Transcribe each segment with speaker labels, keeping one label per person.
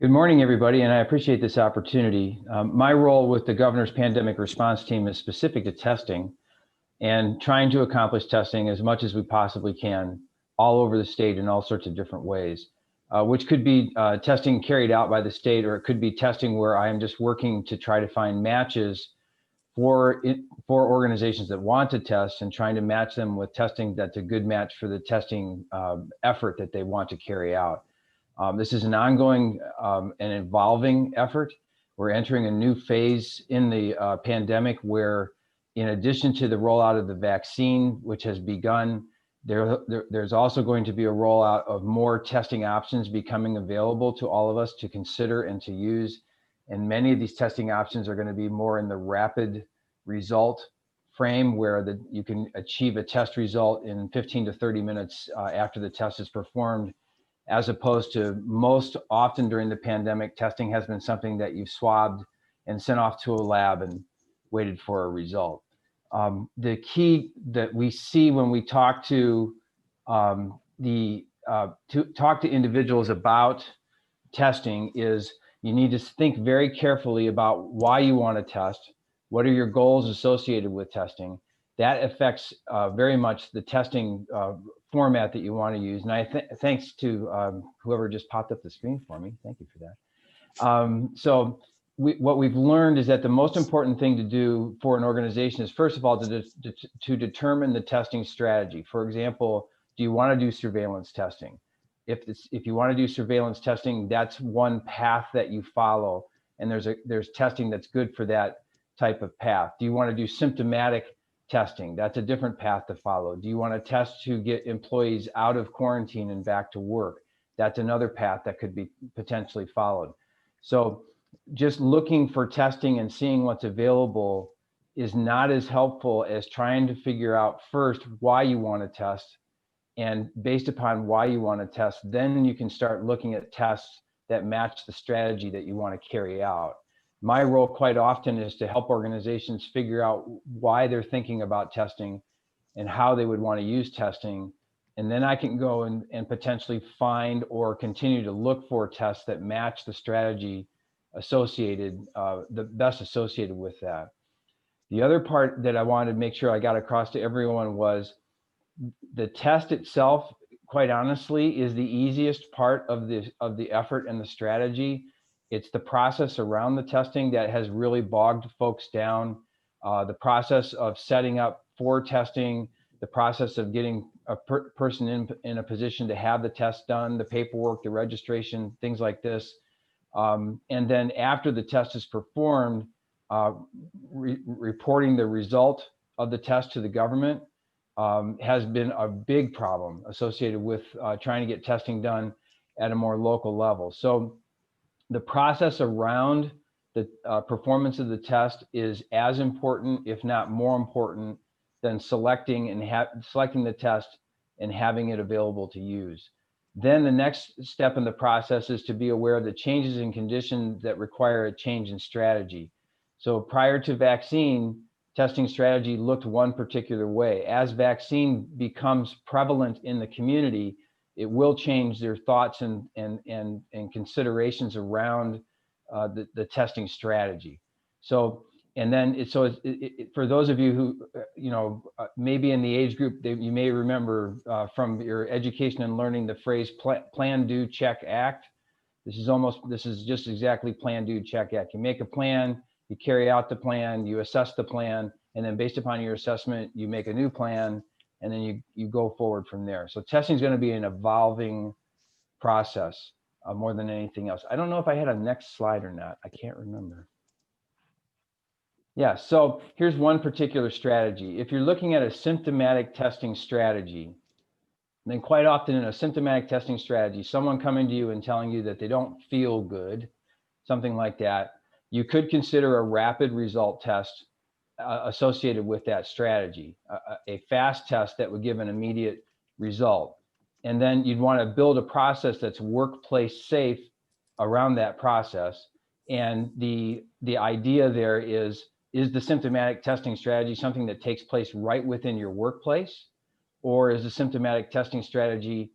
Speaker 1: Good morning, everybody, and I appreciate this opportunity. My role with the governor's pandemic response team is specific to testing and trying to accomplish testing as much as we possibly can all over the state in all sorts of different ways, which could be testing carried out by the state, or it could be testing where I am just working to try to find matches for organizations that want to test and trying to match them with testing that's a good match for the testing effort that they want to carry out. This is an ongoing and evolving effort. We're entering a new phase in the pandemic where, in addition to the rollout of the vaccine, which has begun, there's also going to be a rollout of more testing options becoming available to all of us to consider and to use. And many of these testing options are going to be more in the rapid result frame, where you can achieve a test result in 15 to 30 minutes after the test is performed, as opposed to most often during the pandemic, testing has been something that you've swabbed and sent off to a lab and waited for a result. The key that we see when we talk to individuals about testing is you need to think very carefully about why you want to test. What are your goals associated with testing? That affects very much the testing format that you want to use. And thanks to whoever just popped up the screen for me. Thank you for that. What we've learned is that the most important thing to do for an organization is, first of all, to determine the testing strategy. For example, do you want to do surveillance testing? If you want to do surveillance testing, that's one path that you follow. And there's testing that's good for that type of path. Do you want to do symptomatic testing? That's a different path to follow. Do you want to test to get employees out of quarantine and back to work? That's another path that could be potentially followed. So just looking for testing and seeing what's available is not as helpful as trying to figure out first why you want to test. And based upon why you want to test, then you can start looking at tests that match the strategy that you want to carry out. My role quite often is to help organizations figure out why they're thinking about testing and how they would want to use testing. And then I can go and potentially find or continue to look for tests that match the strategy associated, the best associated with that. The other part that I wanted to make sure I got across to everyone was the test itself, quite honestly, is the easiest part of the effort and the strategy. It's the process around the testing that has really bogged folks down. The process of setting up for testing, the process of getting a person in a position to have the test done, the paperwork, the registration, things like this. And then after the test is performed, reporting the result of the test to the government has been a big problem associated with trying to get testing done at a more local level. So the process around the performance of the test is as important, if not more important, than selecting the test and having it available to use. Then the next step in the process is to be aware of the changes in conditions that require a change in strategy. So prior to vaccine, testing strategy looked one particular way. As vaccine becomes prevalent in the community, it will change their thoughts and considerations around the testing strategy. So, and then for those of you who, maybe in the age group, you may remember from your education and learning the phrase plan, do, check, act. This is just exactly plan, do, check, act. You make a plan, you carry out the plan, you assess the plan, and then based upon your assessment, you make a new plan, and then you go forward from there. So testing is going to be an evolving process more than anything else. I don't know if I had a next slide or not. I can't remember. Yeah, so here's one particular strategy. If you're looking at a symptomatic testing strategy, then quite often in a symptomatic testing strategy, someone coming to you and telling you that they don't feel good, something like that, you could consider a rapid result test associated with that strategy, a fast test that would give an immediate result. And then you'd want to build a process that's workplace safe around that process. And the idea there is the symptomatic testing strategy something that takes place right within your workplace? Or is the symptomatic testing strategy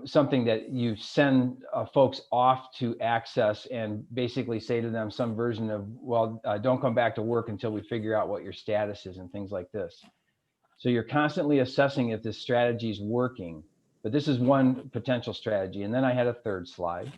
Speaker 1: something that you send folks off to access and basically say to them some version of, well, don't come back to work until we figure out what your status is and things like this. So you're constantly assessing if this strategy is working, but this is one potential strategy. And then I had a third slide.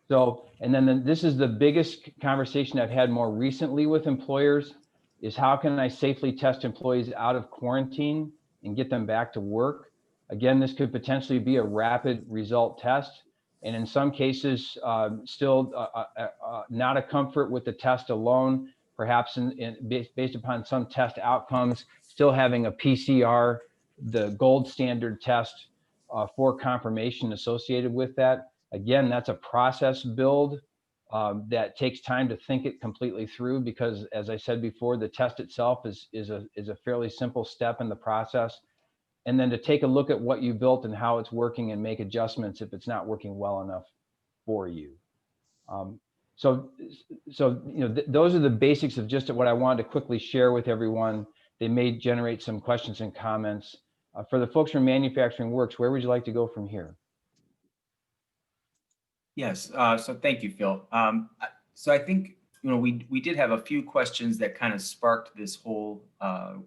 Speaker 1: So, and then this is the biggest conversation I've had more recently with employers, is how can I safely test employees out of quarantine and get them back to work? Again, this could potentially be a rapid result test. And in some cases, still not a comfort with the test alone, perhaps based upon some test outcomes, still having a PCR, the gold standard test for confirmation associated with that. Again, that's a process build that takes time to think it completely through, because as I said before, the test itself is a fairly simple step in the process. And then to take a look at what you built and how it's working and make adjustments if it's not working well enough for you. So those are the basics of just what I wanted to quickly share with everyone. They may generate some questions and comments. For the folks from Manufacturing Works, where would you like to go from here?
Speaker 2: Yes, so thank you, Phil. So I think, we did have a few questions that kind of sparked this whole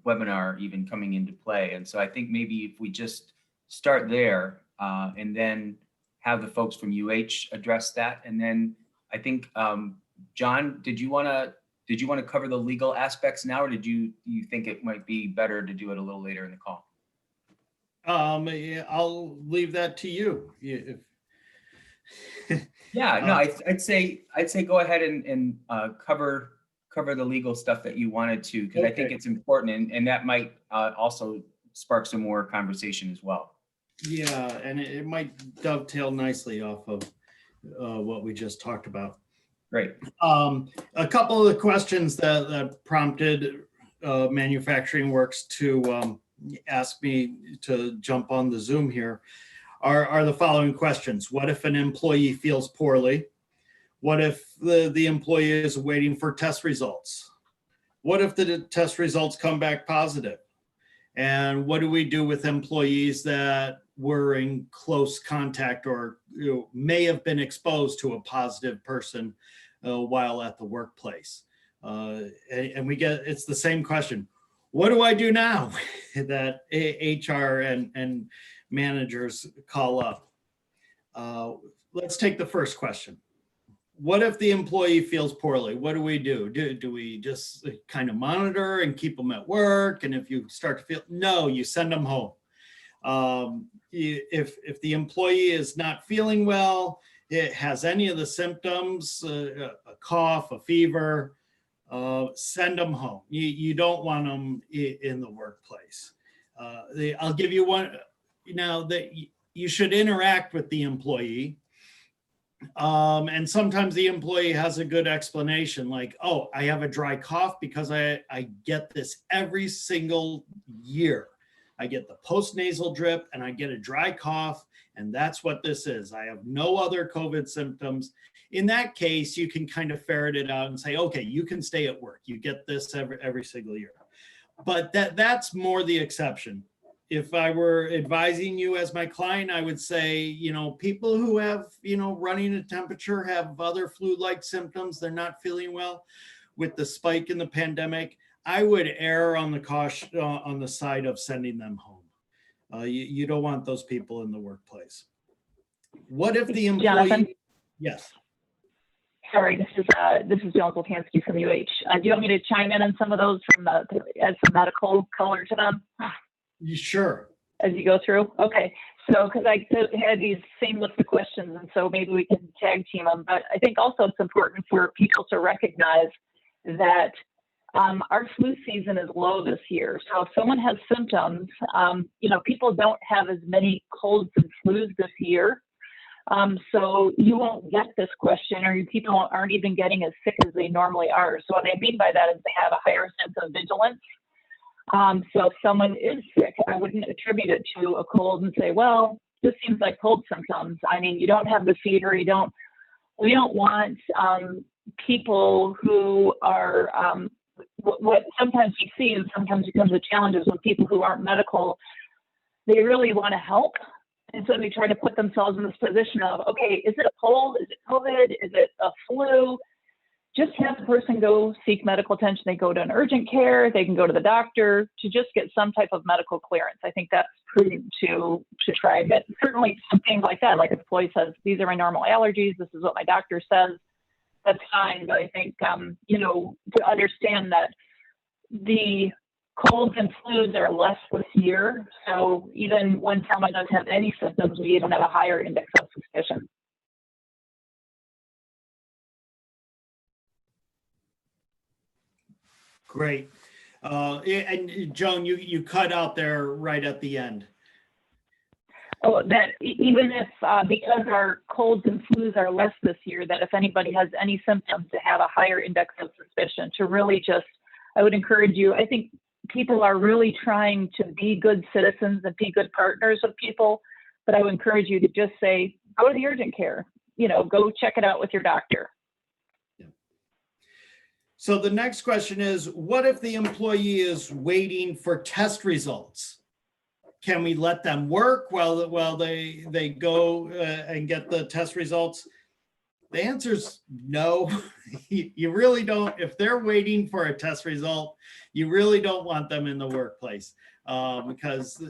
Speaker 2: webinar even coming into play. And so I think maybe if we just start there and then have the folks from UH address that. And then I think, John, did you want to cover the legal aspects now, or do you think it might be better to do it a little later in the call?
Speaker 3: Yeah, I'll leave that to you.
Speaker 2: Yeah, no, I'd say go ahead and cover the legal stuff that you wanted to, because I think it's important, and that might also spark some more conversation as well.
Speaker 3: Yeah, and it might dovetail nicely off of what we just talked about.
Speaker 2: Great.
Speaker 3: A couple of the questions that prompted Manufacturing Works to ask me to jump on the Zoom here are the following questions. What if an employee feels poorly? What if the employee is waiting for test results? What if the test results come back positive? And what do we do with employees that were in close contact or may have been exposed to a positive person while at the workplace? And we get, it's the same question. What do I do now that HR and managers call up? Let's take the first question. What if the employee feels poorly? What do we do? Do we just kind of monitor and keep them at work? And if you start to feel, no, you send them home. If the employee is not feeling well, it has any of the symptoms, a cough, a fever, send them home. You don't want them in the workplace. I'll give you one now that you should interact with the employee. And sometimes the employee has a good explanation like, oh, I have a dry cough because I get this every single year. I get the postnasal drip and I get a dry cough, and that's what this is. I have no other COVID symptoms. In that case, you can kind of ferret it out and say, okay, you can stay at work. You get this every single year. But that's more the exception. If I were advising you as my client, I would say, people who have, running a temperature, have other flu-like symptoms, they're not feeling well with the spike in the pandemic, I would err on the caution, on the side of sending them home. You don't want those people in the workplace. What if the employee?
Speaker 4: Jonathan?
Speaker 3: Yes.
Speaker 4: Sorry, this is Jon Good from UH. Do you want me to chime in on some of those add some medical color to them?
Speaker 3: Sure.
Speaker 4: As you go through? Okay. So, because I had these same list of questions, and so maybe we can tag team them. But I think also it's important for people to recognize that our flu season is low this year. So if someone has symptoms, people don't have as many colds and flus this year. So you won't get this question, or people aren't even getting as sick as they normally are. So what I mean by that is they have a higher sense of vigilance. So if someone is sick, I wouldn't attribute it to a cold and say, well, this seems like cold symptoms. I mean, you don't have the fever. We don't want people who are, what sometimes we see and sometimes becomes a challenge is when people who aren't medical they really want to help. And so they try to put themselves in this position of, okay, is it a cold? Is it COVID? Is it a flu? Just have the person go seek medical attention. They go to an urgent care. They can go to the doctor to just get some type of medical clearance. I think that's prudent to try. But certainly some things like that, like if an employee says, these are my normal allergies, this is what my doctor says, that's fine. But I think, to understand that the colds and flus are less this year. So even when someone doesn't have any symptoms, we even have a higher index of suspicion.
Speaker 3: Great. And Joan, you cut out there right at the end.
Speaker 4: Oh, that even if, because our colds and flus are less this year, that if anybody has any symptoms, to have a higher index of suspicion, to really just, I would encourage you, I think people are really trying to be good citizens and be good partners with people, but I would encourage you to just say, go to the urgent care, go check it out with your doctor.
Speaker 3: So the next question is, what if the employee is waiting for test results? Can we let them work while they go and get the test results? The answer is no. You really don't. If they're waiting for a test result, you really don't want them in the workplace because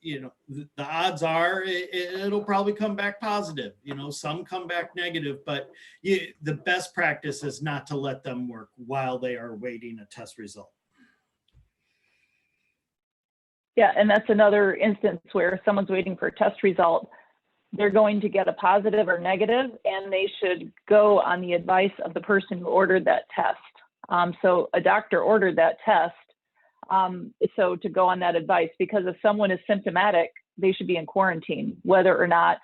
Speaker 3: the odds are it'll probably come back positive. Some come back negative, but the best practice is not to let them work while they are waiting a test result.
Speaker 4: Yeah, and that's another instance where someone's waiting for a test result. They're going to get a positive or negative, and they should go on the advice of the person who ordered that test. So a doctor ordered that test, so to go on that advice, because if someone is symptomatic, they should be in quarantine, whether or not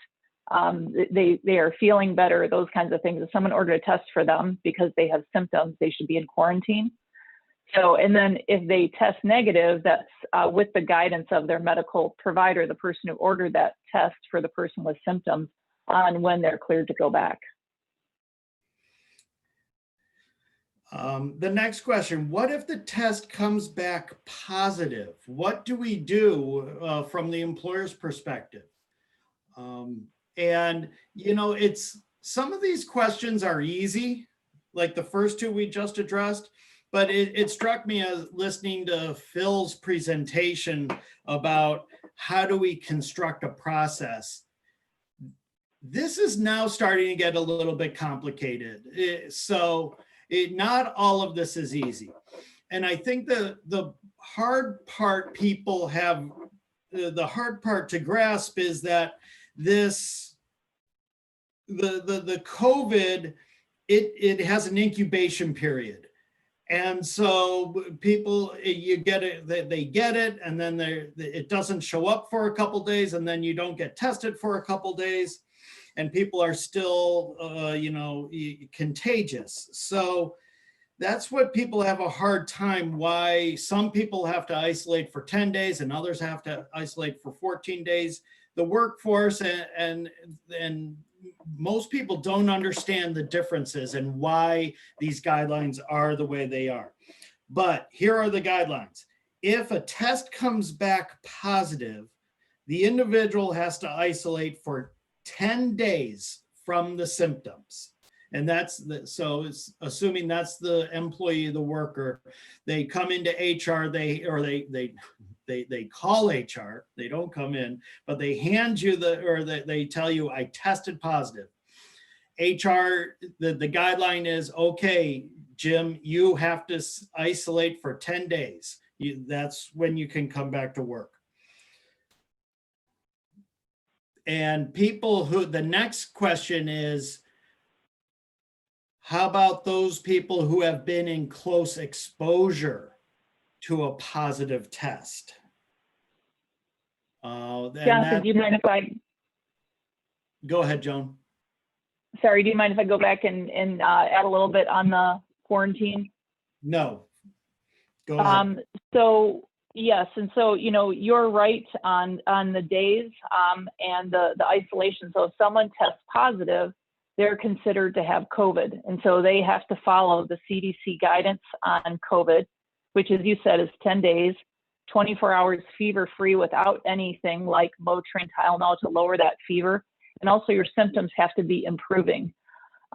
Speaker 4: they are feeling better, those kinds of things. If someone ordered a test for them because they have symptoms, they should be in quarantine. So, and then if they test negative, that's with the guidance of their medical provider, the person who ordered that test for the person with symptoms, on when they're cleared to go back.
Speaker 3: The next question, what if the test comes back positive? What do we do from the employer's perspective? It's some of these questions are easy, like the first two we just addressed, but it struck me as listening to Phil's presentation about how do we construct a process. This is now starting to get a little bit complicated. Not all of this is easy. And I think the hard part people have, the hard part to grasp is that the COVID, it has an incubation period. And so people, you get it, they get it, and then it doesn't show up for a couple days, and then you don't get tested for a couple days, and people are still, contagious. So that's what people have a hard time, why some people have to isolate for 10 days and others have to isolate for 14 days. The workforce and most people don't understand the differences and why these guidelines are the way they are. But here are the guidelines. If a test comes back positive, the individual has to isolate for 10 days from the symptoms. And so it's assuming that's the employee, the worker. They come into HR, they call HR, they don't come in, but they hand you they tell you, I tested positive. HR, the guideline is, okay, Jim, you have to isolate for 10 days. That's when you can come back to work. And the next question is, how about those people who have been in close exposure to a positive test?
Speaker 4: Jonathan, do you mind if I?
Speaker 3: Go ahead, Joan.
Speaker 4: Sorry, do you mind if I go back and add a little bit on the quarantine?
Speaker 3: No, go ahead.
Speaker 4: So yes, and so you're right on the days and the isolation. So if someone tests positive, they're considered to have COVID, and so they have to follow the CDC guidance on COVID, which, as you said, is 10 days. 24 hours fever-free without anything like Motrin, Tylenol to lower that fever. And also your symptoms have to be improving.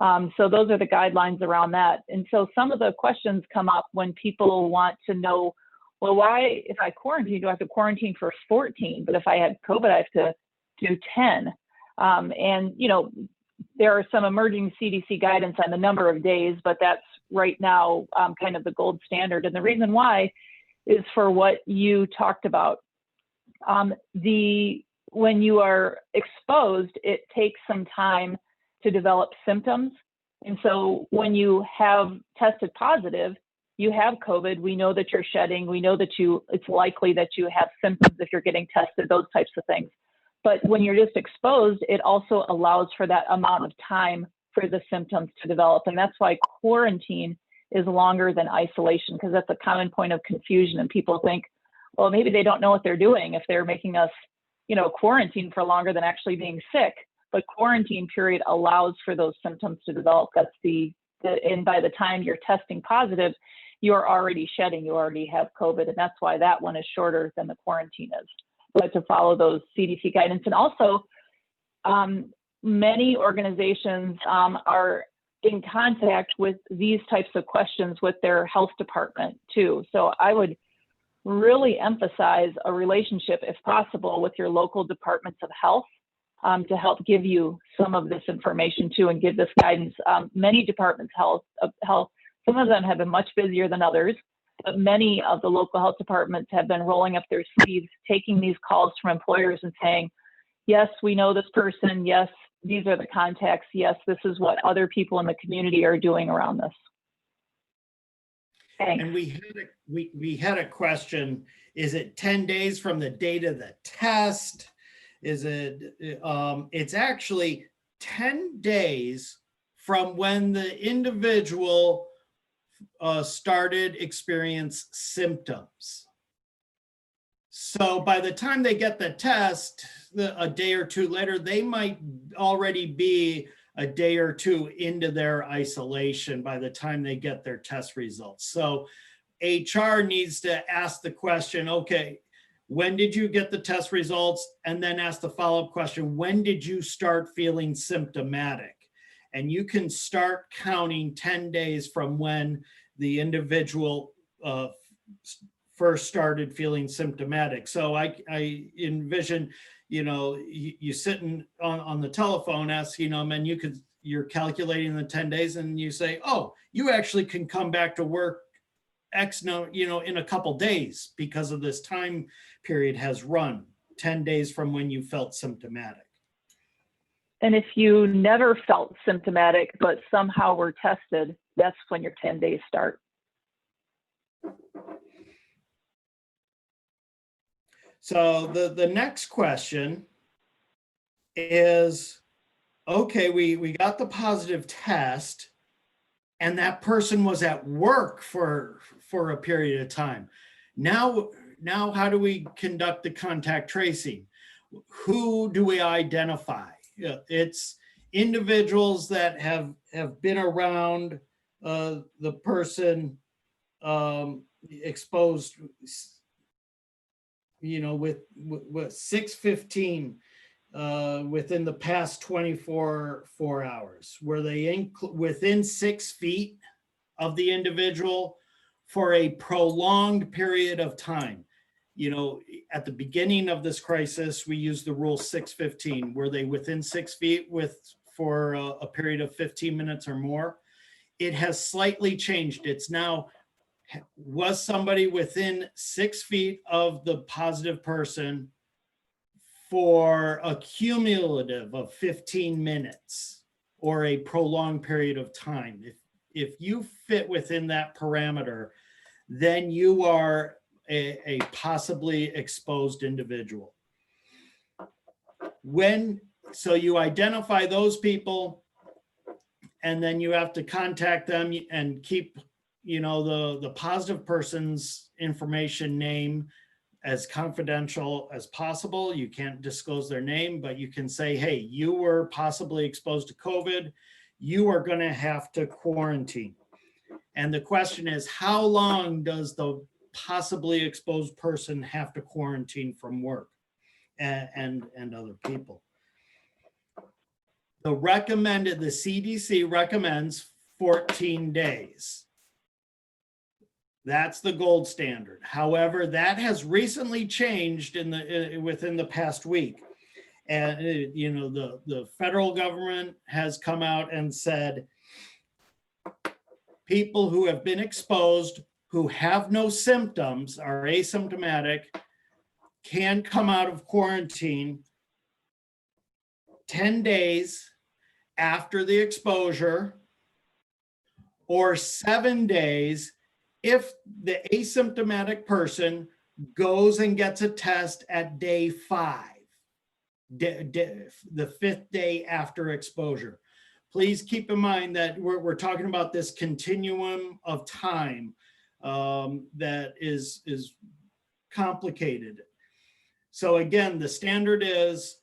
Speaker 4: So those are the guidelines around that. And so some of the questions come up when people want to know, well, why, if I quarantine, do I have to quarantine for 14? But if I had COVID, I have to do 10. And, you know, there are some emerging CDC guidance on the number of days, but that's right now kind of the gold standard. And the reason why is for what you talked about. When you are exposed, it takes some time to develop symptoms. And so when you have tested positive, you have COVID, we know that you're shedding, we know that it's likely that you have symptoms if you're getting tested, those types of things. But when you're just exposed, it also allows for that amount of time for the symptoms to develop. And that's why quarantine is longer than isolation, because that's a common point of confusion. And people think, well, maybe they don't know what they're doing if they're making us, you know, quarantine for longer than actually being sick. But quarantine period allows for those symptoms to develop. That's and by the time you're testing positive, you're already shedding, you already have COVID. And that's why that one is shorter than the quarantine is. But to follow those CDC guidance. And also, many organizations are in contact with these types of questions with their health department too. So I would really emphasize a relationship, if possible, with your local departments of health to help give you some of this information too and give this guidance. Many departments of health, some of them have been much busier than others, but many of the local health departments have been rolling up their sleeves, taking these calls from employers and saying, yes, we know this person. Yes, these are the contacts. Yes, this is what other people in the community are doing around this. Thanks.
Speaker 3: And we had a question, is it 10 days from the date of the test? Is it, it's actually 10 days from when the individual started experience symptoms. So by the time they get the test, a day or two later, they might already be a day or two into their isolation by the time they get their test results. So HR needs to ask the question, okay, when did you get the test results? And then ask the follow-up question, when did you start feeling symptomatic? And you can start counting 10 days from when the individual first started feeling symptomatic. So I envision, you know, you sitting on the telephone asking them, and you're calculating the 10 days and you say, oh, you actually can come back to work in a couple days because of this time period has run 10 days from when you felt symptomatic.
Speaker 4: And if you never felt symptomatic, but somehow were tested, that's when your 10 days start.
Speaker 3: So the next question is, okay, we got the positive test and that person was at work for a period of time. Now how do we conduct the contact tracing? Who do we identify? It's individuals that have been around the person exposed, you know, with 615 within the past 24 hours. Were they within 6 feet of the individual for a prolonged period of time? You know, at the beginning of this crisis, we used the rule 615. Were they within 6 feet for a period of 15 minutes or more? It has slightly changed. It's now, was somebody within 6 feet of the positive person for a cumulative of 15 minutes or a prolonged period of time? If you fit within that parameter, then you are a possibly exposed individual. So you identify those people, and then you have to contact them and keep, you know, the positive person's information, name, as confidential as possible. You can't disclose their name, but you can say, hey, you were possibly exposed to COVID. You are going to have to quarantine. And the question is, how long does the possibly exposed person have to quarantine from work and other people. The CDC recommends 14 days. That's the gold standard. However, that has recently changed within the past week. And the federal government has come out and said people who have been exposed, who have no symptoms, are asymptomatic, can come out of quarantine 10 days after the exposure, or 7 days if the asymptomatic person goes and gets a test at day 5, the 5th day after exposure. Please keep in mind that we're talking about this continuum of time that is complicated. So again, the standard is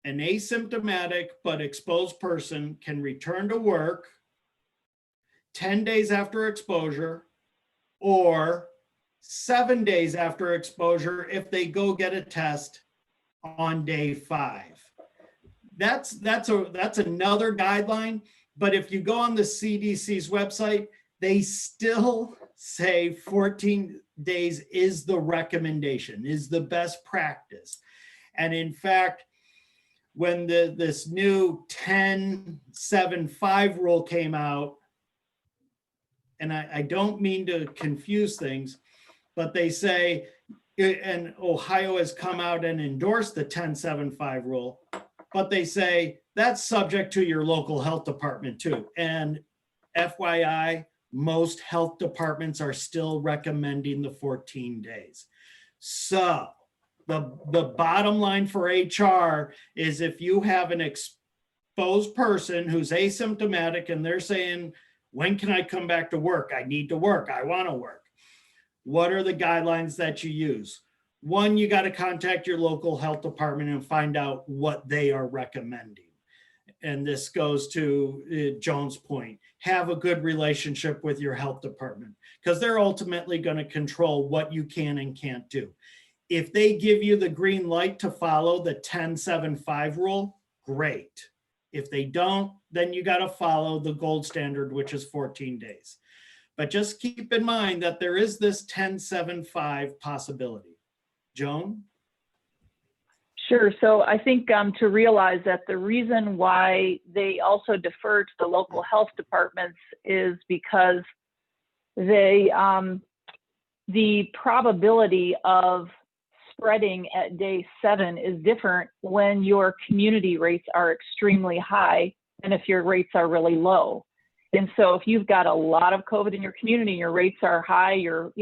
Speaker 3: an asymptomatic but exposed person can return to work 10 days after exposure, or 7 days after exposure if they go get a test on day 5. That's another guideline. But if you go on the CDC's website, they still say 14 days is the recommendation, is the best practice. And in fact, when this new 10-7-5 rule came out, and I don't mean to confuse things, but they say, and Ohio has come out and endorsed the 10-7-5 rule, but they say that's subject to your local health department too. And FYI, most health departments are still recommending the 14 days. So the bottom line for HR is if you have an exposed person who's asymptomatic and they're saying, when can I come back to work? I need to work. I want to work. What are the guidelines that you use? One, you got to contact your local health department and find out what they are recommending. And this goes to Joan's point. Have a good relationship with your health department because they're ultimately going to control what you can and can't do. If they give you the green light to follow the 10-7-5 rule, great. If they don't, then you got to follow the gold standard, which is 14 days. But just keep in mind that there is this 10-7-5 possibility. Joan?
Speaker 4: Sure. So I think to realize that the reason why they also defer to the local health departments is because they the probability of spreading at day 7 is different when your community rates are extremely high than if your rates are really low. And so if you've got a lot of COVID in your community, your rates are high, you're,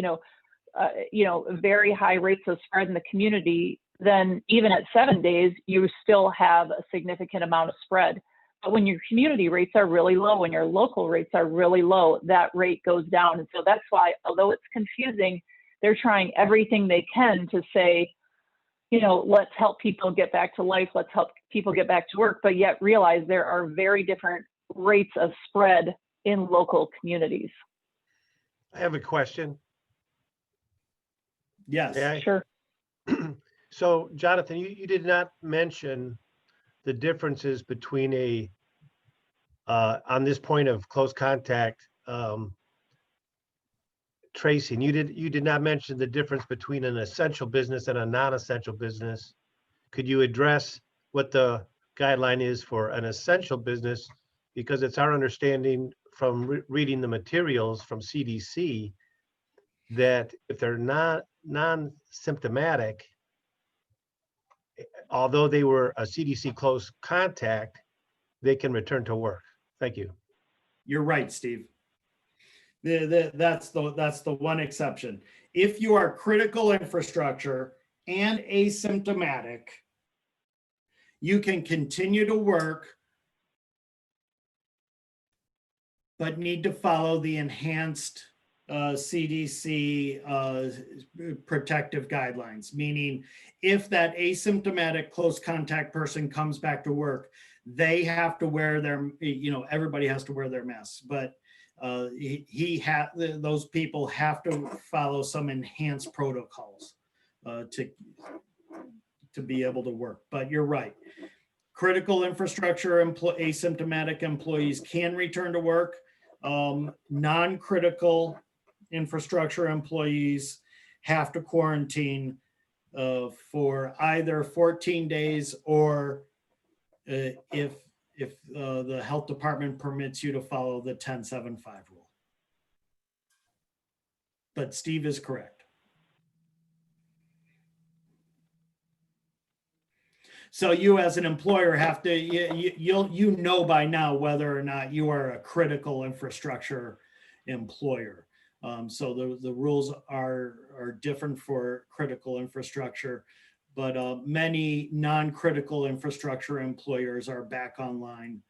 Speaker 4: very high rates of spread in the community, then even at 7 days, you still have a significant amount of spread. But when your community rates are really low and your local rates are really low, that rate goes down. And so that's why, although it's confusing, they're trying everything they can to say, let's help people get back to life, let's help people get back to work, but yet realize there are very different rates of spread in local communities.
Speaker 5: I have a question.
Speaker 3: Yes.
Speaker 5: Yeah.
Speaker 4: Sure.
Speaker 5: So, Jonathan, you did not mention the differences between on this point of close contact tracing. You did not mention the difference between an essential business and a non-essential business. Could you address what the guideline is for an essential business? Because it's our understanding from reading the materials from CDC that if they're not non-symptomatic, although they were a CDC close contact, they can return to work. Thank you.
Speaker 3: You're right, Steve. That's the one exception. If you are critical infrastructure and asymptomatic, you can continue to work, but need to follow the enhanced CDC protective guidelines, meaning if that asymptomatic close contact person comes back to work, they have to wear their, everybody has to wear their masks, but those people have to follow some enhanced protocols to be able to work. But you're right. Critical infrastructure asymptomatic employees can return to work. Non-critical infrastructure employees have to quarantine for either 14 days or if the health department permits you to follow the 10-7-5 rule. But Steve is correct. So you as an employer have to, you know by now whether or not you are a critical infrastructure employer. So the rules are different for critical infrastructure, but many non-critical infrastructure employers are back online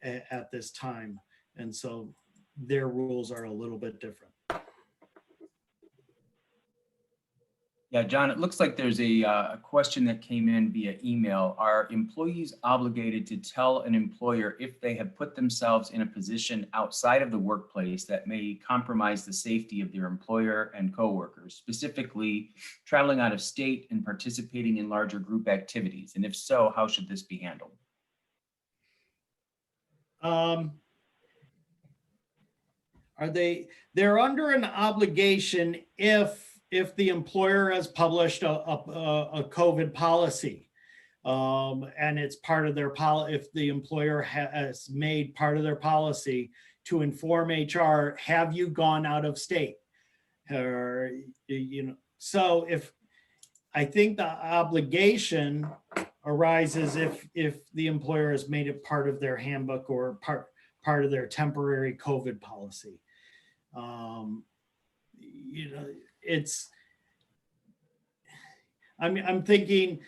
Speaker 3: at this time. And so their rules are a little bit different.
Speaker 2: Yeah, John, it looks like there's a question that came in via email. Are employees obligated to tell an employer if they have put themselves in a position outside of the workplace that may compromise the safety of their employer and coworkers, specifically traveling out of state and participating in larger group activities? And if so, how should this be handled?
Speaker 3: They're under an obligation if the employer has published a COVID policy, and it's part of their policy, if the employer has made part of their policy to inform HR, have you gone out of state? Or, so if I think the obligation arises if the employer has made it part of their handbook or part of their temporary COVID policy. I'm thinking,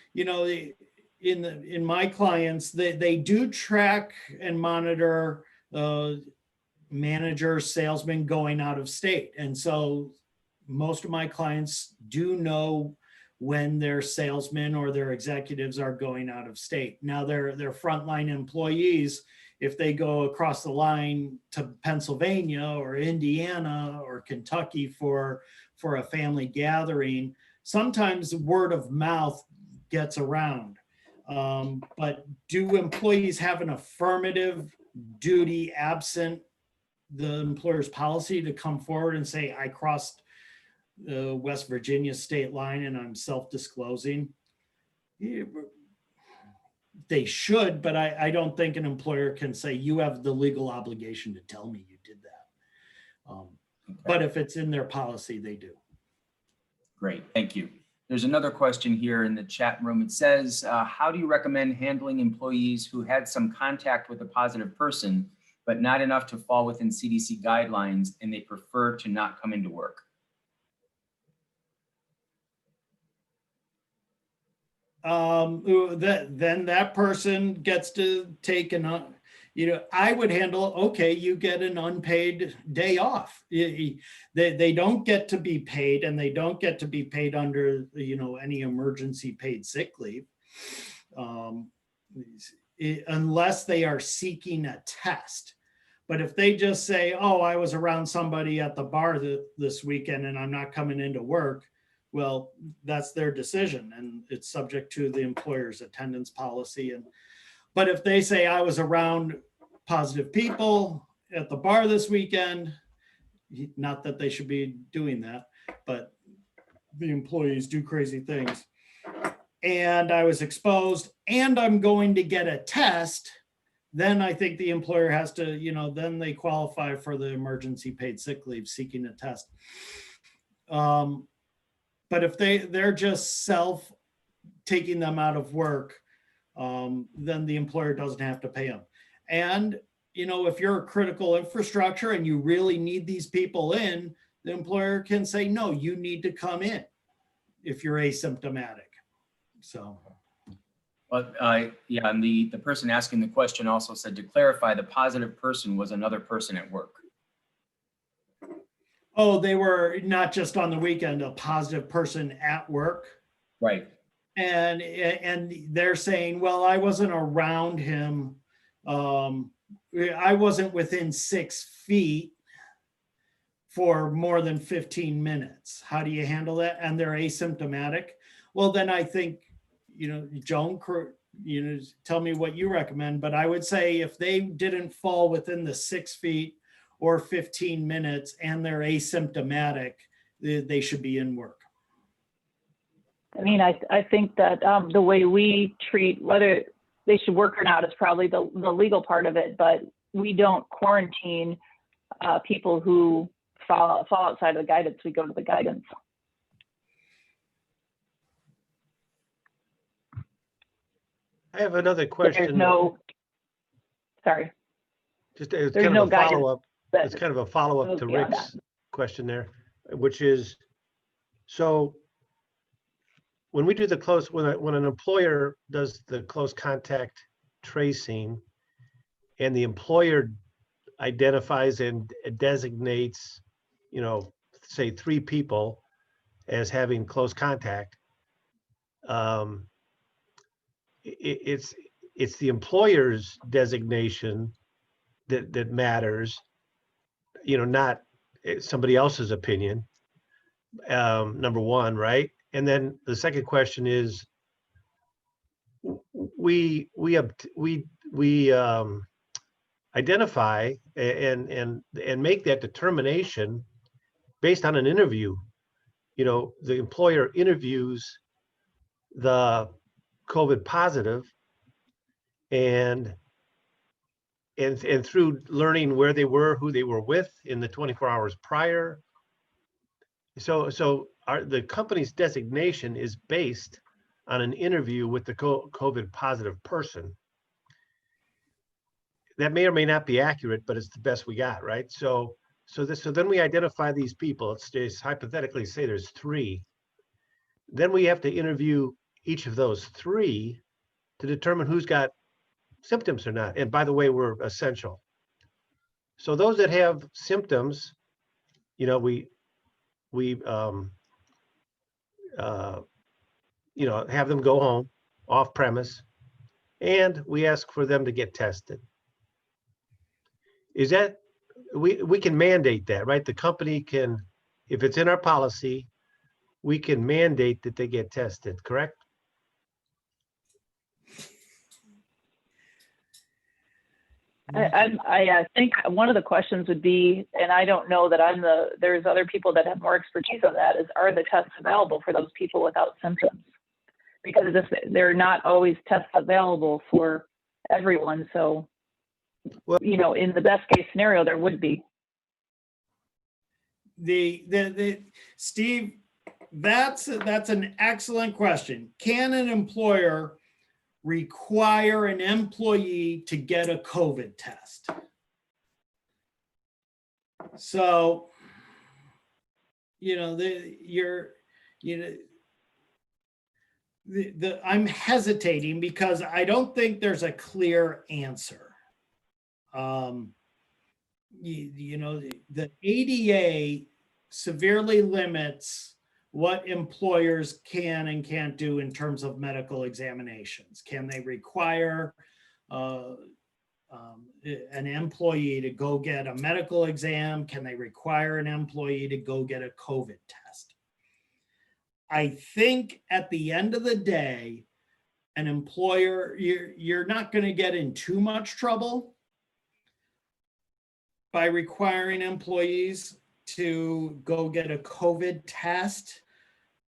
Speaker 3: in my clients, they do track and monitor managers, salesmen going out of state. And so most of my clients do know when their salesmen or their executives are going out of state. Now their frontline employees, if they go across the line to Pennsylvania or Indiana or Kentucky for a family gathering, sometimes word of mouth gets around. But do employees have an affirmative duty absent the employer's policy to come forward and say, I crossed the West Virginia state line and I'm self-disclosing? They should, but I don't think an employer can say you have the legal obligation to tell me you did that.
Speaker 2: Okay.
Speaker 3: But if it's in their policy, they do.
Speaker 2: Great, thank you. There's another question here in the chat room. It says, how do you recommend handling employees who had some contact with a positive person, but not enough to fall within CDC guidelines and they prefer to not come into work?
Speaker 3: Then that person gets to take I would handle, okay, you get an unpaid day off. They don't get to be paid, and they don't get to be paid under, any emergency paid sick leave, unless they are seeking a test. But if they just say, oh, I was around somebody at the bar this weekend and I'm not coming into work, well, that's their decision, and it's subject to the employer's attendance policy. But if they say I was around positive people at the bar this weekend, not that they should be doing that, but the employees do crazy things, and I was exposed and I'm going to get a test, then I think the employer has to, then they qualify for the emergency paid sick leave seeking a test. But if they're just taking them out of work, then the employer doesn't have to pay them. And, if you're a critical infrastructure and you really need these people in, the employer can say, no, you need to come in if you're asymptomatic. So.
Speaker 2: But yeah, and the person asking the question also said, to clarify, the positive person was another person at work.
Speaker 3: Oh, they were not just on the weekend, a positive person at work.
Speaker 2: Right.
Speaker 3: And they're saying, well, I wasn't around him I wasn't within 6 feet for more than 15 minutes. How do you handle that? And they're asymptomatic. Well, then I think, Joan, tell me what you recommend, but I would say if they didn't fall within the 6 feet or 15 minutes and they're asymptomatic, they should be in work.
Speaker 4: I mean, I think that the way we treat whether they should work or not is probably the legal part of it, but we don't quarantine people who fall outside of the guidance. We go to the guidance.
Speaker 5: I have another question.
Speaker 4: There's no, sorry.
Speaker 5: Just it's
Speaker 4: There's
Speaker 5: kind
Speaker 4: no
Speaker 5: of a
Speaker 4: guidance
Speaker 5: follow-up.
Speaker 4: that
Speaker 5: It's kind of a follow-up
Speaker 4: goes
Speaker 5: to
Speaker 4: beyond
Speaker 5: Rick's question there, which is, so when we do the close, when an employer does the close contact tracing and the employer identifies and designates, say 3 people as having close contact, it's the employer's designation that matters, not somebody else's opinion. Number one, right? And then the second question is, we identify and make that determination based on an interview. The employer interviews the COVID positive, and through learning where they were, who they were with in the 24 hours prior. So the company's designation is based on an interview with the COVID positive person. That may or may not be accurate, but it's the best we got, right? So then we identify these people. Let's just hypothetically say there's 3. Then we have to interview each of those 3 to determine who's got symptoms or not. And by the way, we're essential. So those that have symptoms, we have them go home off premise, and we ask for them to get tested. Is that, we can mandate that, right? The company can, if it's in our policy, we can mandate that they get tested, correct?
Speaker 4: I think one of the questions would be, and I don't know that there's other people that have more expertise on that, is are the tests available for those people without symptoms? Because they're not always tests available for everyone. So,
Speaker 5: Well,
Speaker 4: in the best case scenario, there would be.
Speaker 3: Steve, that's an excellent question. Can an employer require an employee to get a COVID test? So, I'm hesitating because I don't think there's a clear answer. The ADA severely limits what employers can and can't do in terms of medical examinations. Can they require an employee to go get a medical exam? Can they require an employee to go get a COVID test? I think at the end of the day, an employer, you're not going to get in too much trouble by requiring employees to go get a COVID test,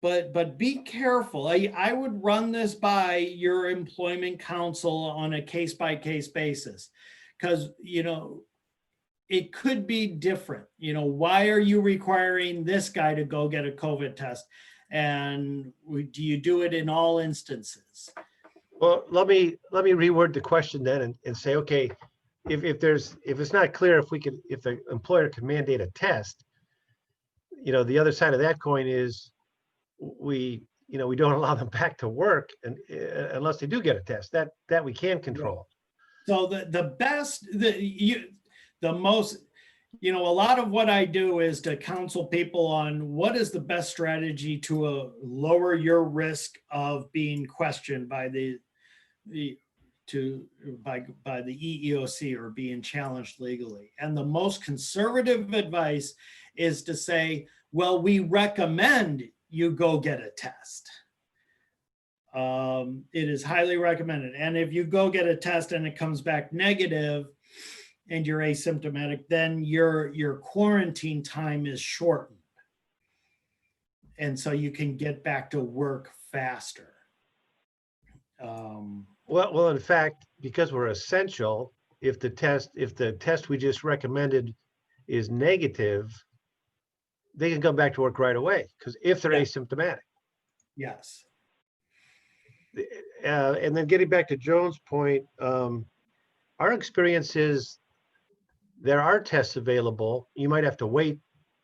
Speaker 3: but be careful. I would run this by your employment counsel on a case-by-case basis, because it could be different. Why are you requiring this guy to go get a COVID test? And do you do it in all instances?
Speaker 5: Well, let me reword the question then and say, okay, if it's not clear if the employer can mandate a test, the other side of that coin is we don't allow them back to work unless they do get a test. That we can control.
Speaker 3: So a lot of what I do is to counsel people on what is the best strategy to lower your risk of being questioned by by the EEOC or being challenged legally. And the most conservative advice is to say, well, we recommend you go get a test. It is highly recommended. And if you go get a test and it comes back negative and you're asymptomatic, then your quarantine time is shortened. And so you can get back to work faster.
Speaker 5: Well, in fact, because we're essential, if the test we just recommended is negative, they can come back to work right away, because if they're
Speaker 3: Yeah.
Speaker 5: asymptomatic.
Speaker 3: Yes.
Speaker 5: And then getting back to Joan's point, our experience is there are tests available. You might have to wait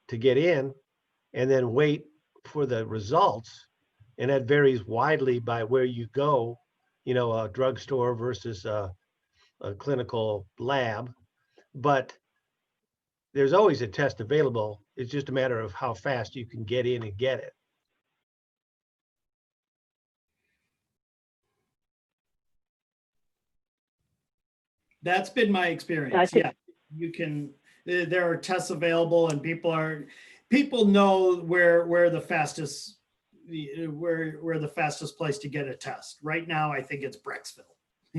Speaker 5: to get in and then wait for the results. And that varies widely by where you go, a drugstore versus a clinical lab. But there's always a test available. It's just a matter of how fast you can get in and get it.
Speaker 3: That's been my experience.
Speaker 4: Gotcha.
Speaker 3: Yeah, you can, there are tests available and people know where the fastest place to get a test. Right now, I think it's Brecksville.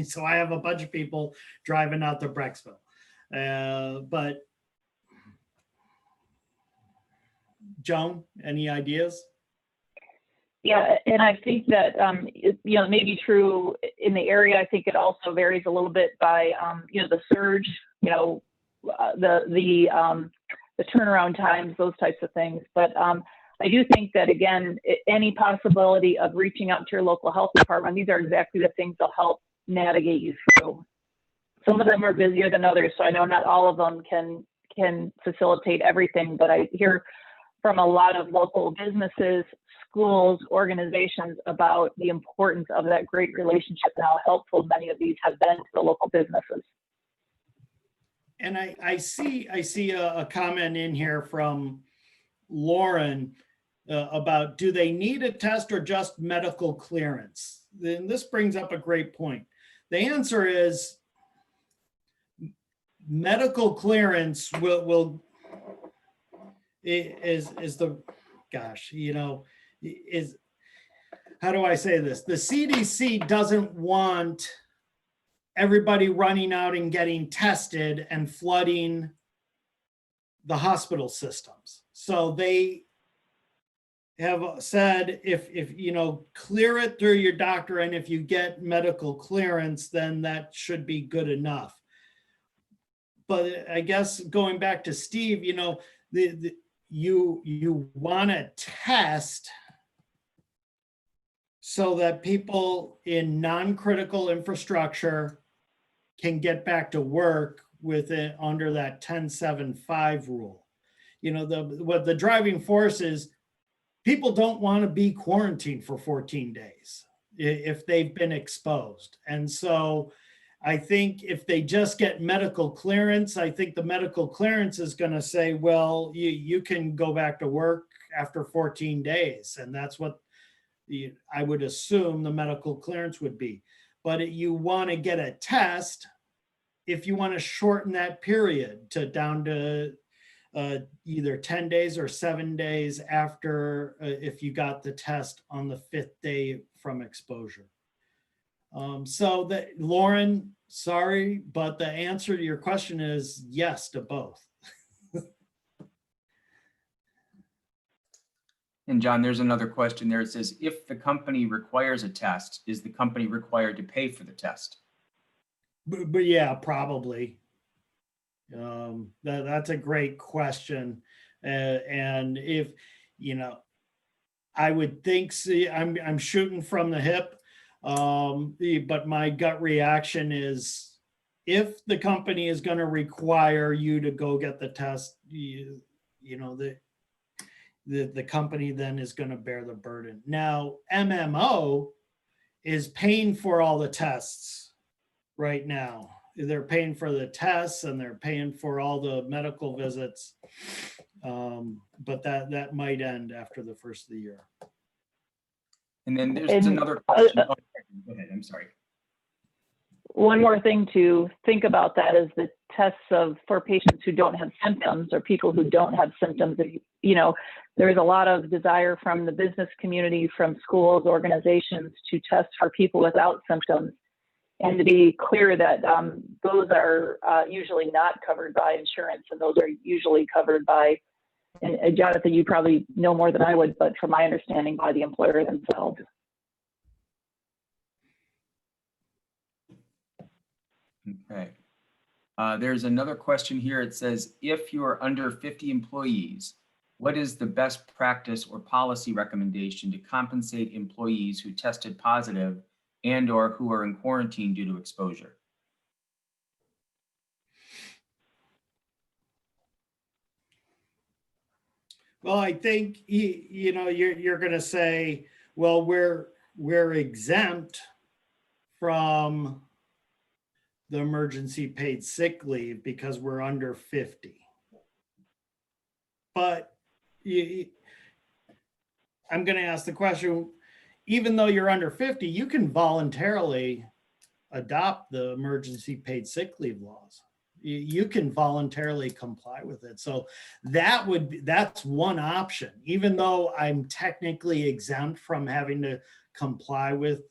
Speaker 3: So I have a bunch of people driving out to Brecksville. But Joan, any ideas?
Speaker 4: Yeah, and I think that it may be true in the area. I think it also varies a little bit by the surge, the turnaround times, those types of things. But I do think that, again, any possibility of reaching out to your local health department, these are exactly the things that'll help navigate you through. Some of them are busier than others, so I know not all of them can facilitate everything, but I hear from a lot of local businesses, schools, organizations about the importance of that great relationship and how helpful many of these have been to the local businesses.
Speaker 3: And I see a comment in here from Lauren about, do they need a test or just medical clearance? Then this brings up a great point. The answer is medical clearance how do I say this? The CDC doesn't want everybody running out and getting tested and flooding the hospital systems. So they have said, if clear it through your doctor, and if you get medical clearance, then that should be good enough. But I guess going back to Steve, you want to test so that people in non-critical infrastructure can get back to work with it under that 10-7-5 rule. What the driving force is, people don't want to be quarantined for 14 days if they've been exposed. And so I think if they just get medical clearance, I think the medical clearance is going to say, well, you can go back to work after 14 days. And that's what I would assume the medical clearance would be. But you want to get a test if you want to shorten that period down to either 10 days or 7 days after if you got the test on the 5th day from exposure. Lauren, sorry, but the answer to your question is yes to both.
Speaker 2: And John, there's another question there. It says, if the company requires a test, is the company required to pay for the test?
Speaker 3: But yeah, probably. That's a great question. And if, I would think, I'm shooting from the hip, but my gut reaction is, if the company is going to require you to go get the test, the company then is going to bear the burden. Now, MMO is paying for all the tests right now. They're paying for the tests and they're paying for all the medical visits. But that might end after the first of the year.
Speaker 2: And then there's another question. Oh, go ahead, I'm sorry.
Speaker 4: one more thing to think about that is the tests for patients who don't have symptoms or people who don't have symptoms. You know, there's a lot of desire from the business community, from schools, organizations to test for people without symptoms. And to be clear that those are usually not covered by insurance, and those are usually covered by, and Jonathan, you probably know more than I would, but from my understanding, by the employer themselves.
Speaker 2: Okay. There's another question here. It says, if you are under 50 employees, what is the best practice or policy recommendation to compensate employees who tested positive and or who are in quarantine due to exposure?
Speaker 3: Well, I think, you know, you're going to say, well, we're exempt from the emergency paid sick leave because we're under 50. But I'm going to ask the question, even though you're under 50, you can voluntarily adopt the emergency paid sick leave laws. You can voluntarily comply with it. So that's one option. Even though I'm technically exempt from having to comply with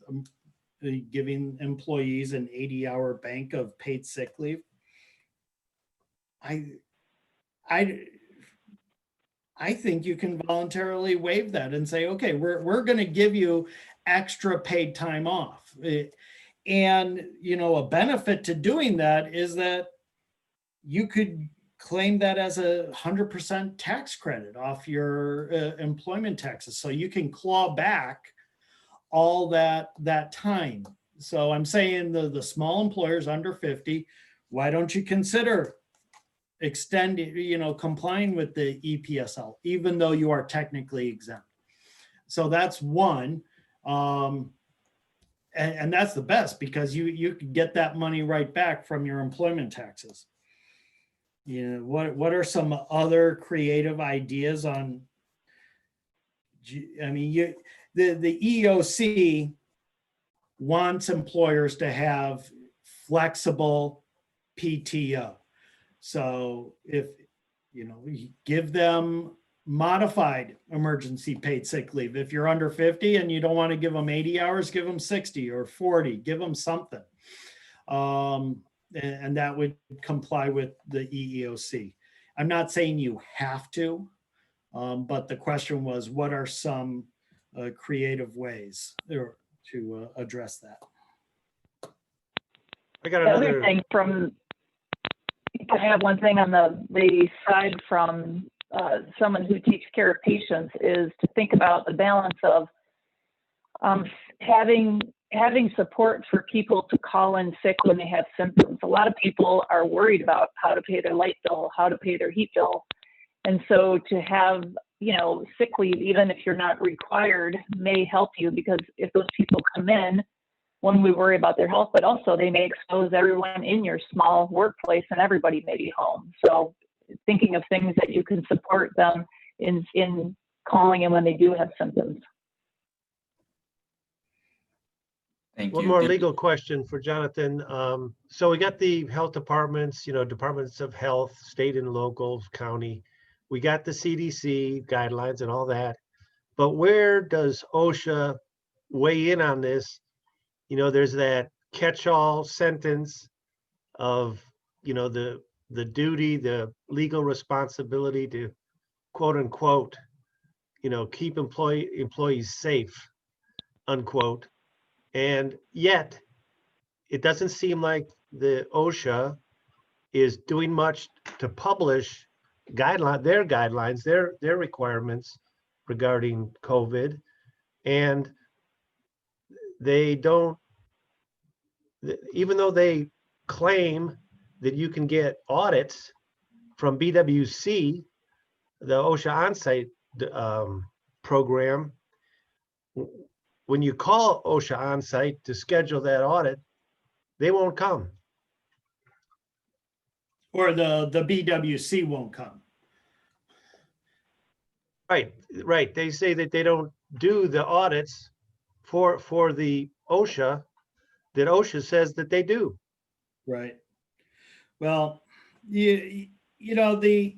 Speaker 3: giving employees an 80-hour bank of paid sick leave, I think you can voluntarily waive that and say, okay, we're going to give you extra paid time off. And, you know, a benefit to doing that is that you could claim that as 100% tax credit off your employment taxes. So you can claw back all that time. So I'm saying the small employers under 50, why don't you consider extending, you know, complying with the EPSL, even though you are technically exempt? So that's one. And that's the best, because you can get that money right back from your employment taxes. You know, what are some other creative ideas on, I mean, the EEOC wants employers to have flexible PTO. So if, you know, you give them modified emergency paid sick leave. If you're under 50 and you don't want to give them 80 hours, give them 60 or 40, give them something. And that would comply with the EEOC. I'm not saying you have to, but the question was, what are some creative ways to address that?
Speaker 5: I got
Speaker 4: The other
Speaker 5: another.
Speaker 4: thing I have one thing on the side from someone who takes care of patients is to think about the balance of having support for people to call in sick when they have symptoms. A lot of people are worried about how to pay their light bill, how to pay their heat bill. And so to have, you know, sick leave, even if you're not required, may help you, because if those people come in, one, we worry about their health, but also they may expose everyone in your small workplace and everybody may be home. So thinking of things that you can support them in calling in when they do have symptoms.
Speaker 2: Thank you.
Speaker 5: One more legal question for Jonathan. So we got the health departments, you know, departments of health, state and local, county. We got the CDC guidelines and all that. But where does OSHA weigh in on this? You know, there's that catch-all sentence of, you know, the duty, the legal responsibility to, quote unquote, you know, keep employees safe, unquote. And yet it doesn't seem like the OSHA is doing much to publish their guidelines, their requirements regarding COVID. And they don't, even though they claim that you can get audits from BWC, the OSHA onsite program, when you call OSHA onsite to schedule that audit, they won't come.
Speaker 3: Or the BWC won't come.
Speaker 5: Right. They say that they don't do the audits for the OSHA. that OSHA says that they do.
Speaker 3: Right. Well, you know, the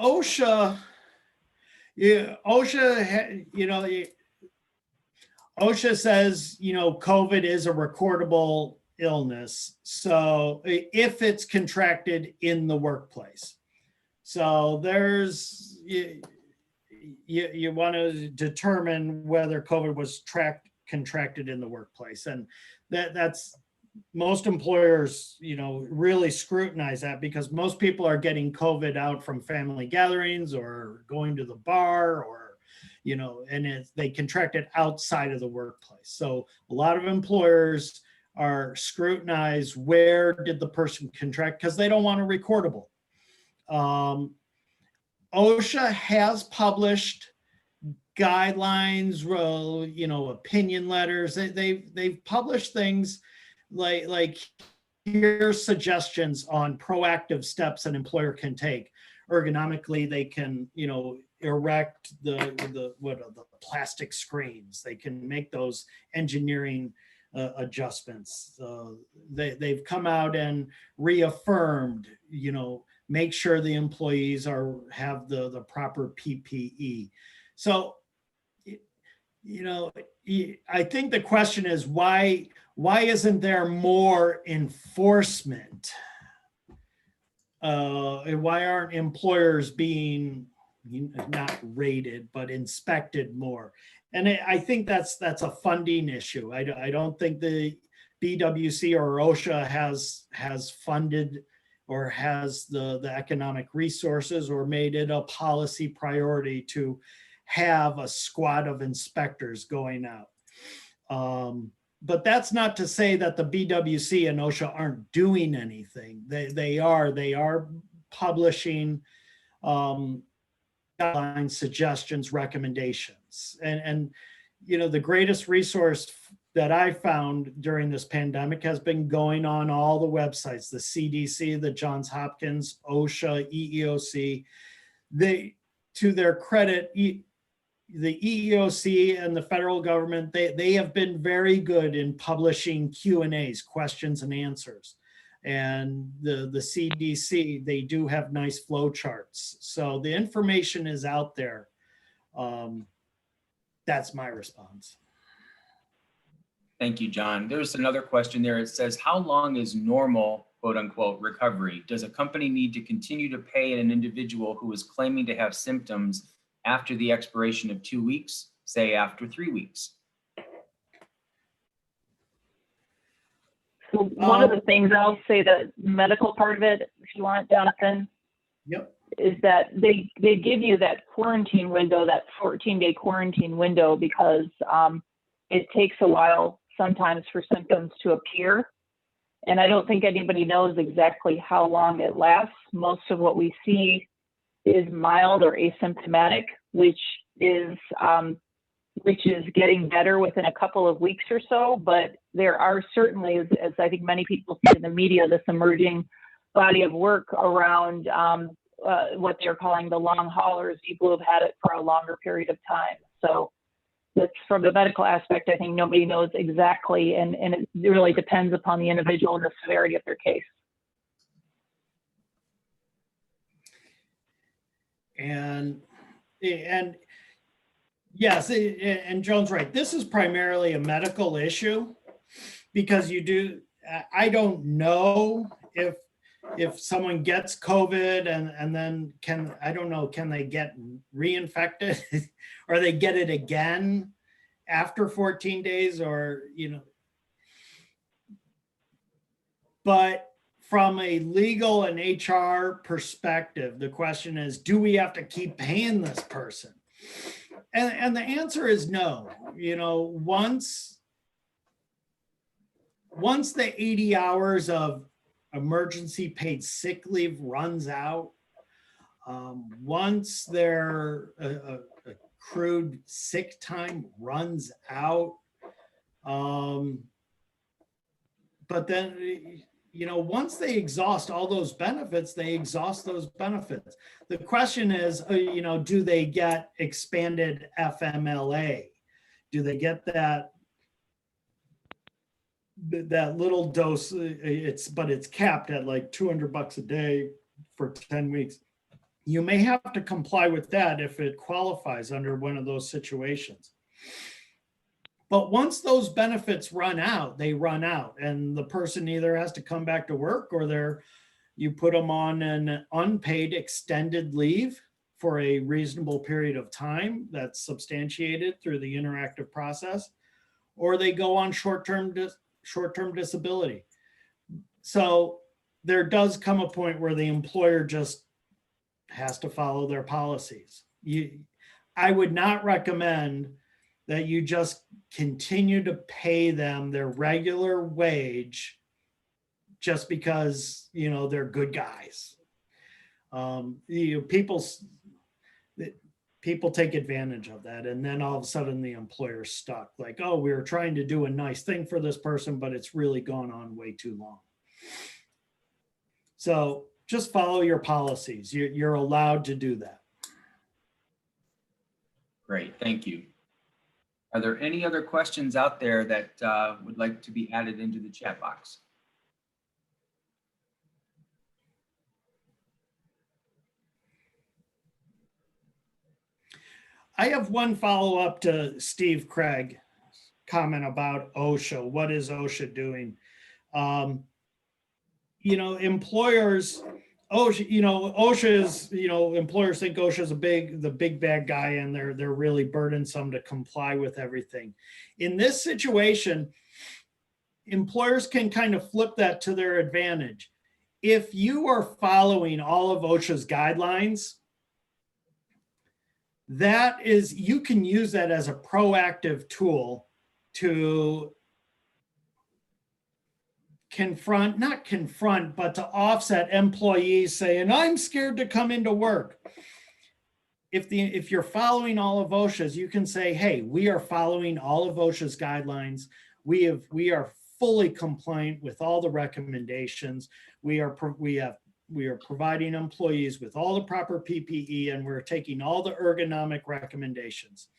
Speaker 3: OSHA, OSHA says, COVID is a recordable illness. So if it's contracted in the workplace. So there's, you want to determine whether COVID was contracted in the workplace. And that's, most employers, really scrutinize that, because most people are getting COVID out from family gatherings or going to the bar, or, and they contract it outside of the workplace. So a lot of employers are scrutinized, where did the person contract, because they don't want a recordable. OSHA has published guidelines, opinion letters. They've published things like here's suggestions on proactive steps an employer can take. Ergonomically, they can, erect the plastic screens. They can make those engineering adjustments. They've come out and reaffirmed, make sure the employees have the proper PPE. So, I think the question is, why isn't there more enforcement? And why aren't employers being not rated, but inspected more? And I think that's a funding issue. I don't think the BWC or OSHA has funded or has the economic resources or made it a policy priority to have a squad of inspectors going out. But that's not to say that the BWC and OSHA aren't doing anything. They are publishing guidelines, suggestions, recommendations. And the greatest resource that I found during this pandemic has been going on all the websites, the CDC, the Johns Hopkins, OSHA, EEOC. To their credit, the EEOC and the federal government, they have been very good in publishing Q&As, questions and answers. And the CDC, they do have nice flow charts. So the information is out there. That's my response.
Speaker 2: Thank you, John. There's another question there. It says, how long is normal, quote unquote, recovery? Does a company need to continue to pay an individual who is claiming to have symptoms after the expiration of 2 weeks, say after 3 weeks?
Speaker 4: So one of the things I'll say, the medical part of it, if you want, Jonathan,
Speaker 3: Yep.
Speaker 4: is that they give you that quarantine window, that 14-day quarantine window, because it takes a while sometimes for symptoms to appear. And I don't think anybody knows exactly how long it lasts. Most of what we see is mild or asymptomatic, which is getting better within a couple of weeks or so. But there are certainly, as I think many people see in the media, this emerging body of work around what they're calling the long haulers, people who have had it for a longer period of time. So that's, from the medical aspect, I think nobody knows exactly, and it really depends upon the individual and the severity of their case.
Speaker 3: And yes, and Joan's right. This is primarily a medical issue, because I don't know if someone gets COVID and then can they get reinfected or they get it again after 14 days or, but from a legal and HR perspective, the question is, do we have to keep paying this person? And the answer is no. Once the 80 hours of emergency paid sick leave runs out, once their accrued sick time runs out, but then, once they exhaust all those benefits, they exhaust those benefits. The question is, do they get expanded FMLA? Do they get that that little dose, but it's capped at like $200 a day for 10 weeks. You may have to comply with that if it qualifies under one of those situations. But once those benefits run out, they run out, and the person either has to come back to work, or you put them on an unpaid extended leave for a reasonable period of time that's substantiated through the interactive process, or they go on short-term disability. So there does come a point where the employer just has to follow their policies. I would not recommend that you just continue to pay them their regular wage just because, they're good guys. People take advantage of that, and then all of a sudden the employer's stuck. Like, oh, we were trying to do a nice thing for this person, but it's really gone on way too long. So just follow your policies. You're allowed to do that.
Speaker 2: Great, thank you. Are there any other questions out there that would like to be added into the chat box?
Speaker 3: I have one follow-up to Steve Craig's comment about OSHA. What is OSHA doing? Employers, OSHA is, employers think OSHA is the big bad guy, and they're really burdensome to comply with everything. In this situation, employers can kind of flip that to their advantage. If you are following all of OSHA's guidelines, you can use that as a proactive tool to not confront, but to offset employees saying, I'm scared to come into work. If you're following all of OSHA's, you can say, hey, we are following all of OSHA's guidelines. We are fully compliant with all the recommendations. We are providing employees with all the proper PPE, and we're taking all the ergonomic recommendations.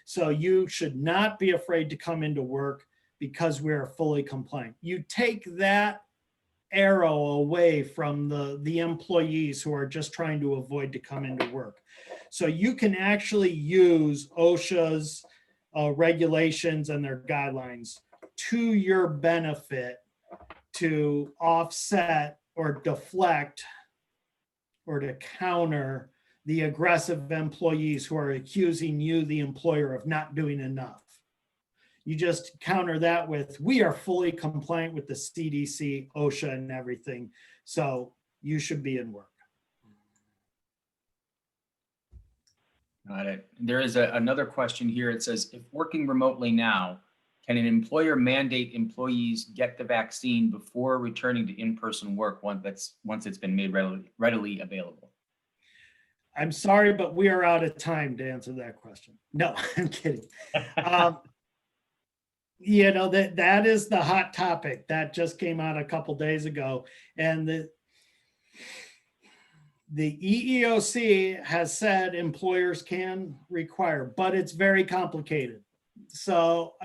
Speaker 3: So you should not be afraid to come into work because we're fully compliant. You take that arrow away from the employees who are just trying to avoid to come into work. So you can actually use OSHA's regulations and their guidelines to your benefit to offset or deflect or to counter the aggressive employees who are accusing you, the employer, of not doing enough. You just counter that with, we are fully compliant with the CDC, OSHA, and everything, so you should be in work.
Speaker 2: Got it. There is another question here. It says, if working remotely now, can an employer mandate employees get the vaccine before returning to in-person work once it's been made readily available?
Speaker 3: I'm sorry, but we are out of time to answer that question. No, I'm kidding. That is the hot topic that just came out a couple days ago, and the EEOC has said employers can require, but it's very complicated. So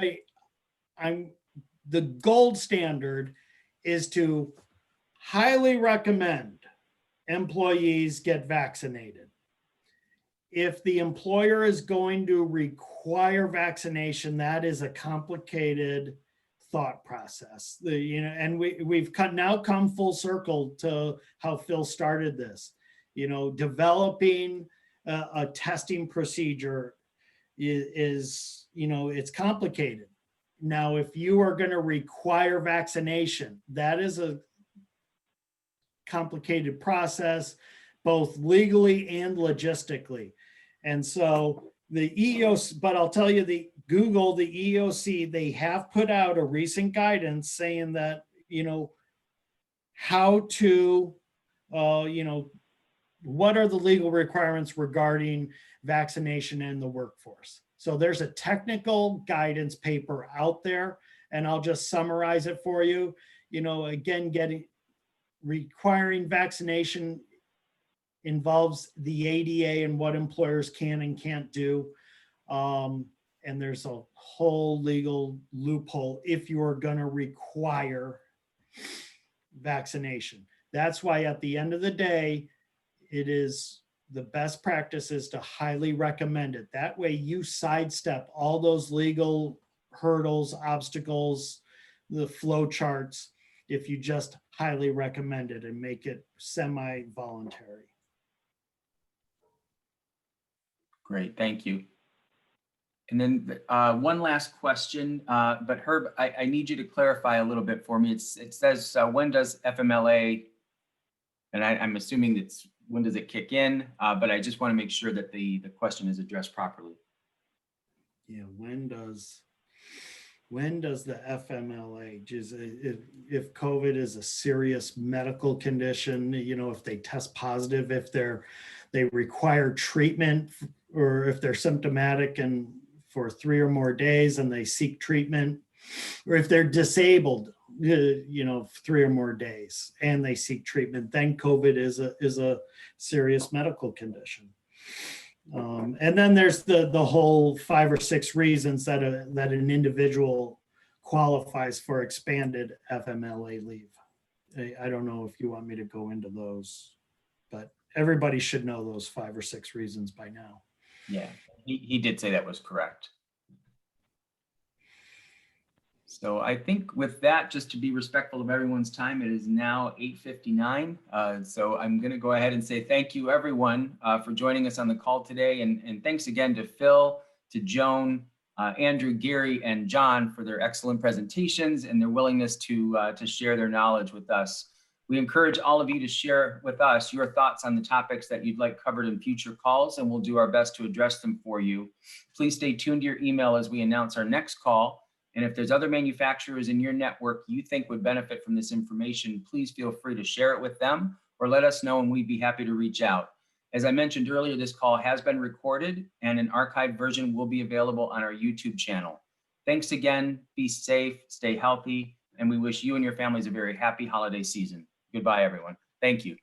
Speaker 3: the gold standard is to highly recommend employees get vaccinated. If the employer is going to require vaccination, that is a complicated thought process. And we've now come full circle to how Phil started this. Developing a testing procedure is it's complicated. Now, if you are going to require vaccination, that is a complicated process, both legally and logistically. And so the EEOC, but I'll tell you, the EEOC, they have put out a recent guidance saying that, how to, what are the legal requirements regarding vaccination in the workforce. So there's a technical guidance paper out there, and I'll just summarize it for you. Again, requiring vaccination involves the ADA and what employers can and can't do. and there's a whole legal loophole if you are going to require vaccination. That's why at the end of the day, it is the best practice is to highly recommend it. That way you sidestep all those legal hurdles, obstacles, the flow charts, if you just highly recommend it and make it semi-voluntary.
Speaker 2: Great, thank you. And then one last question, but Herb, I need you to clarify a little bit for me. It says, when does FMLA, and I'm assuming it's, when does it kick in? But I just want to make sure that the question is addressed properly.
Speaker 3: Yeah, when does the FMLA, if COVID is a serious medical condition, you know, if they test positive, if they require treatment, or if they're symptomatic and for 3 or more days and they seek treatment, or if they're disabled, you know, 3 or more days and they seek treatment, then COVID is a serious medical condition. And then there's the whole 5 or 6 reasons that an individual qualifies for expanded FMLA leave. I don't know if you want me to go into those, but everybody should know those 5 or 6 reasons by now.
Speaker 2: Yeah, he did say that was correct. So I think with that, just to be respectful of everyone's time, it is now 8:59. So I'm going to go ahead and say thank you, everyone, for joining us on the call today. And thanks again to Phil, to Joan, Andrew, Gary, and John for their excellent presentations and their willingness to share their knowledge with us. We encourage all of you to share with us your thoughts on the topics that you'd like covered in future calls, and we'll do our best to address them for you. Please stay tuned to your email as we announce our next call. And if there's other manufacturers in your network you think would benefit from this information, please feel free to share it with them or let us know and we'd be happy to reach out. As I mentioned earlier, this call has been recorded and an archived version will be available on our YouTube channel. Thanks again, be safe, stay healthy, and we wish you and your families a very happy holiday season. Goodbye, everyone. Thank you.